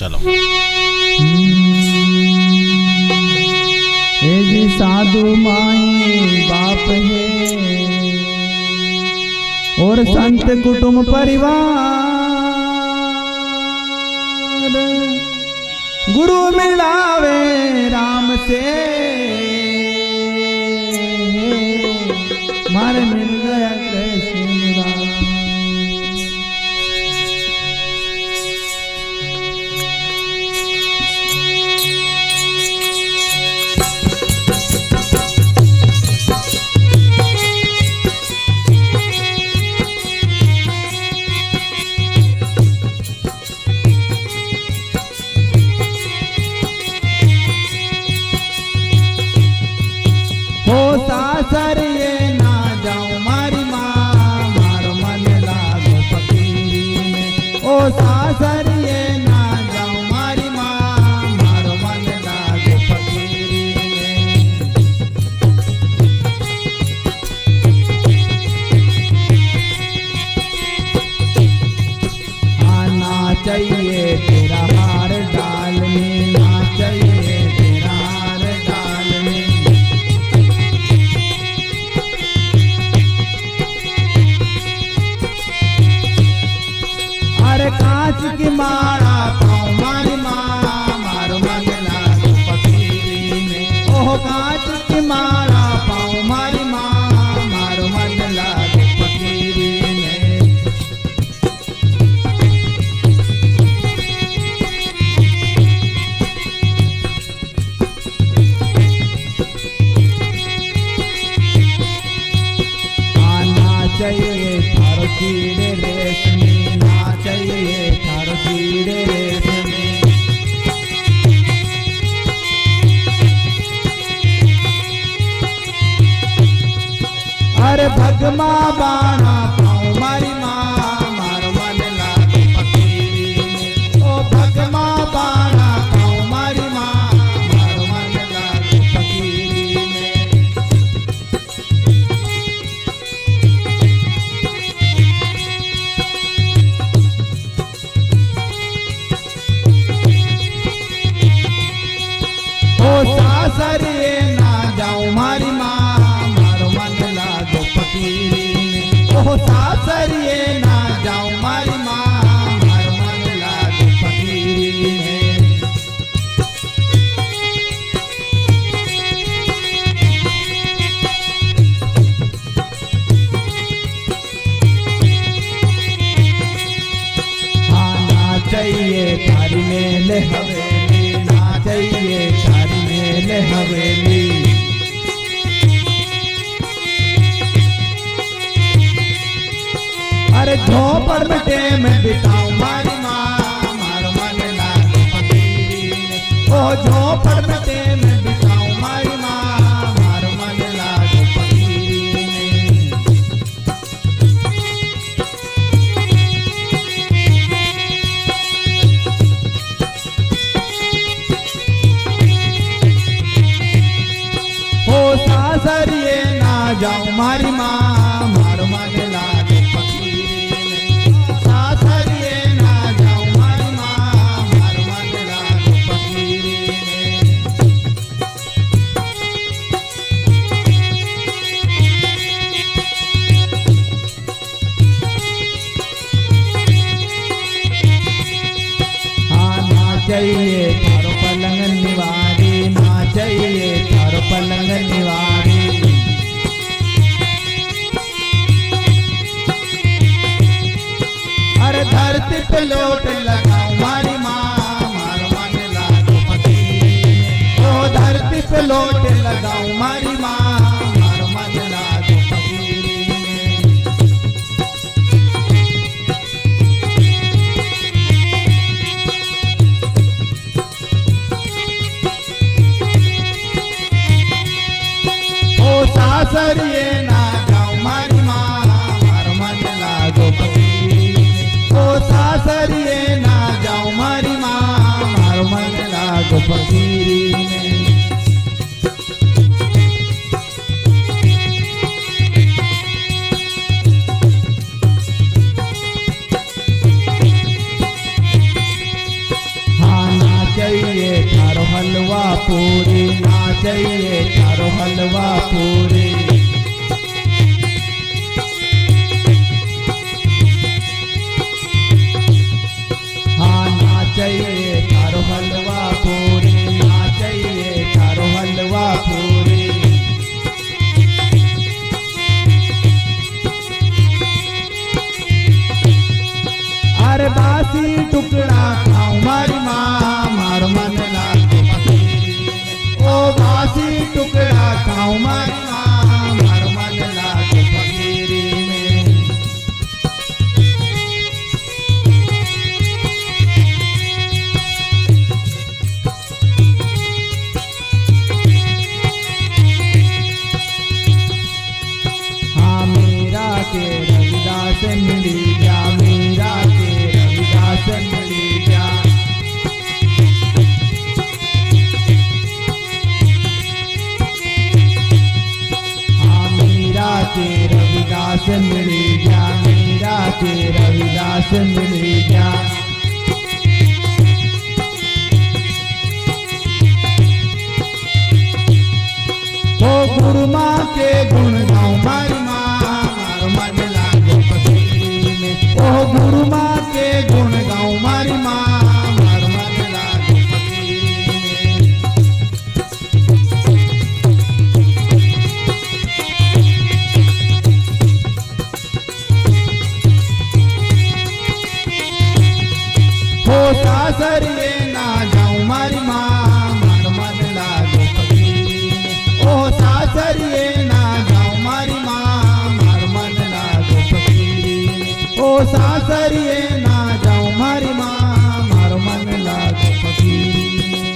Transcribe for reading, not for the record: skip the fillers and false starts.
चलो। जी साधु माई बाप है और संत कुटुंब परिवार, गुरु मिलावे राम से, मारे मिल गया कृष्ण राम। सासर ये ना जाऊं मारी माँ, मारो मन लागो फकीरी में। ओ सासर ये ना जाऊं मारी माँ, मारो मन लागो फकीरी में। आना चाहिए तेरा हार डाल में, ना चाहिए तेरा हार डाल में। अरे कांच की माला पाऊं मारी माँ, मारो मन लागो फकीरी में। ओह कांच की माला पाऊं मारी माँ, मारो मन लागो फकीरी में। आना चाहिए थारो चीड़े रेशमी, ना चाहिए थारो चीड़े रेशमी। अरे भगमा बाणा पाऊं मारी माँ, मारो मन लागो फकीरी में। ओ भगमा बाणा पाऊं मारी माँ, मारो मन लागो फकीरी में। ओ सासर ये ना जाऊं मारी माँ, मारो मन लागो फकीरी में। ओ सासर ये ना जाऊं मारी माँ, मारो मन लागो फकीरी में। हाँ ना चाहिए थारी मेल हवेली, ना चाहिए थारी मेल हवेली। अरे झोपड़ में टेम बिताऊं मारी माँ, मारो मन लागो फकीरी में। ओ झोपड़ में टेम बिताऊं मारी माँ, मारो मन लागो फकीरी में। ओ सासर ये ना जाऊं मारी माँ, मारो मन लागो फकीरी में। सासर ये ना जाऊं मारी माँ, मारो मन लागो फकीरी में। हाँ ना चाहिए थारो पलंग निवारी, ना चाहिए थारो पलंग निवारी। अरे धरती पे लोट लगाऊं मारी माँ, मारो मन लागो फकीरी में। ओ धरती पे लोट लगाऊं मारी माँ, मारो मन लागो फकीरी में। ओ सासर ये ना जाऊं मारी माँ, मारो मन लागो फकीरी में। ओ सासर ये ना जाऊं मारी माँ, मारो मन लागो फकीरी में। पूरी, ना चाहिए चारों हलवा पूरी। हाँ ना चाहिए चारों हलवा पूरी, ना चाहिए चारों हलवा पूरी। अरे बासी टुकड़ा खाऊं मारी माँ, मारो मन लागे फकीरी में। ओ बासी टुकड़ा खाऊं मारी माँ, मारो मन लागे फकीरी में। हाँ मीरा के रविदास मिली जा, मीरा के रविदास मिली जा। हाँ मीरा के रविदास मिली जा, मीरा के रविदास मिली जा। ओ गुरु माँ के गुण गाऊं मारी माँ, मारो मन लागे फकीरी में। ओ गुरु माँ के गुण गाऊं मारी माँ, मारो मन लागे फकीरी में। हो सासरिए ना जाऊं मारी माँ, मारो मन लागे फकीरी में। ओ सासरिए ना जाऊं मारी माँ, मारो मन लागे फकीरी में। ओ सासरिए ना जाऊं मारी माँ, मारो मन लागे फकीरी में।